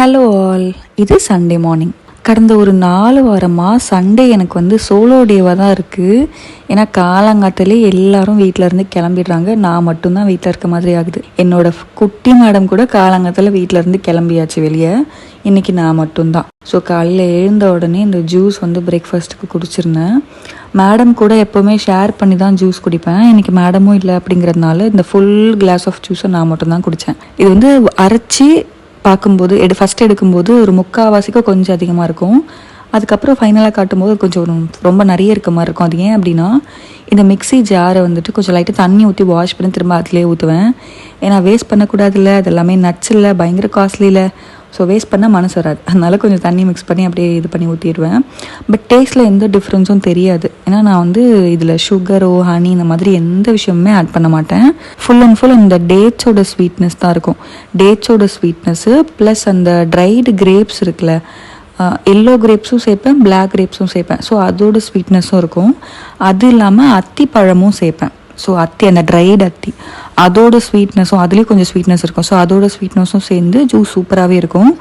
Hello all, இது Sunday morning. கடந்த ஒரு 4 வாரமாக சண்டே எனக்கு வந்து சோலோ டேவாக தான் இருக்குது. ஏன்னா காலங்காட்டிலே எல்லாரும் வீட்டிலேருந்து கிளம்பிடுறாங்க, நான் மட்டும்தான் வீட்டில் இருக்க மாதிரி ஆகுது. என்னோடய குட்டி மேடம் கூட காலங்காத்தில் வீட்டிலேருந்து கிளம்பியாச்சு வெளியே. இன்றைக்கி நான் மட்டும்தான். ஸோ காலையில் எழுந்த உடனே இந்த ஜூஸ் வந்து பிரேக்ஃபாஸ்ட்டுக்கு குடிச்சிருந்தேன். மேடம் கூட எப்போவுமே ஷேர் பண்ணி தான் ஜூஸ் குடிப்பேன். இன்றைக்கி மேடமும் இல்லை அப்படிங்கிறதுனால இந்த ஃபுல் கிளாஸ் ஆஃப் ஜூஸை நான் மட்டும்தான் குடித்தேன். இது வந்து அரைச்சி பார்க்கும்போது ஃபஸ்ட்டு எடுக்கும்போது ஒரு முக்கால்வாசிக்கு கொஞ்சம் அதிகமாக இருக்கும். அதுக்கப்புறம் ஃபைனலாக காட்டும்போது கொஞ்சம் ரொம்ப நிறைய இருக்க மாதிரி இருக்கும். அது ஏன் அப்படின்னா, இந்த மிக்ஸி ஜாரை வந்துட்டு கொஞ்சம் லைட்டாக தண்ணி ஊற்றி வாஷ் பண்ணி திரும்ப அதிலே ஊற்றுவேன். ஏன்னா வேஸ்ட் பண்ணக்கூடாதுல்ல, அது எல்லாமே நட்ஸ் இல்லை, பயங்கர காஸ்ட்லியில். ஸோ வேஸ்ட் பண்ணால் மனசு வராது. அதனால கொஞ்சம் தண்ணி மிக்ஸ் பண்ணி அப்படியே இது பண்ணி ஊற்றிடுவேன். பட் டேஸ்ட்டில் எந்த டிஃப்ரென்ஸும் தெரியாது. ஏன்னா நான் வந்து இதில் சுகரோ ஹனி இந்த மாதிரி எந்த விஷயமுமே ஆட் பண்ண மாட்டேன். ஃபுல் அண்ட் ஃபுல் அந்த டேட்ஸோட ஸ்வீட்னஸ் தான் இருக்கும். டேட்ஸோட ஸ்வீட்னஸ்ஸு ப்ளஸ் அந்த ட்ரைடு கிரேப்ஸ் இருக்குல்ல, எல்லோ கிரேப்ஸும் சேர்ப்பேன், பிளாக் கிரேப்ஸும் சேர்ப்பேன். ஸோ அதோட ஸ்வீட்னஸும் இருக்கும். அது இல்லாமல் அத்தி பழமும் சேர்ப்பேன். ஸோ அத்தி, அந்த ட்ரைடு அத்தி, அதோட ஸ்வீட்னஸும் அதுலேயும் கொஞ்சம் ஸ்வீட்னஸ் இருக்கும். ஸோ அதோட ஸ்வீட்னஸும் சேர்ந்து ஜூஸ் சூப்பராகவே இருக்கும்.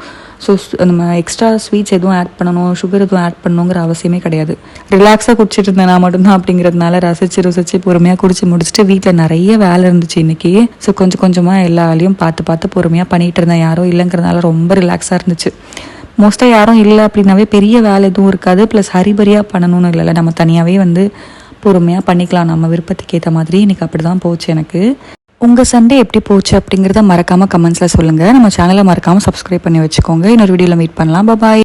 ஸோ நம்ம எக்ஸ்ட்ரா ஸ்வீட்ஸ் எதுவும் ஆட் பண்ணணும், சுகர் எதுவும் ஆட் பண்ணணுங்கிற அவசியமே கிடையாது. ரிலாக்ஸாக குடிச்சிட்டு இருந்தேன் நான் மட்டும்தான் அப்படிங்கிறதுனால ரசித்து பொறுமையாக குடிச்சு முடிச்சுட்டு வீட்டில் நிறைய வேலை இருந்துச்சு இன்றைக்கி. ஸோ கொஞ்சம் கொஞ்சமாக எல்லா வேலையும் பார்த்து பொறுமையாக பண்ணிகிட்டு இருந்தேன். யாரும் இல்லைங்கிறதுனால ரொம்ப ரிலாக்ஸாக இருந்துச்சு. மோஸ்ட்டாக யாரும் இல்லை அப்படின்னாவே பெரிய வேலை எதுவும் இருக்காது. ப்ளஸ் ஹரிபரியாக பண்ணணும்னு இல்லைல்ல, நம்ம தனியாகவே வந்து பொறுமையாக பண்ணிக்கலாம் நம்ம விருப்பத்துக்கு ஏற்ற மாதிரி. இன்றைக்கி அப்படி தான் போச்சு எனக்கு. உங்கள் சண்டே எப்படி போச்சு அப்படிங்கிறத மறக்காமல் கமெண்ட்ஸில் சொல்லுங்கள். நம்ம சேனலை மறக்காமல் சப்ஸ்கிரைப் பண்ணி வச்சுக்கோங்க. இன்னொரு வீடியோவில் மீட் பண்ணலாம். பாய்.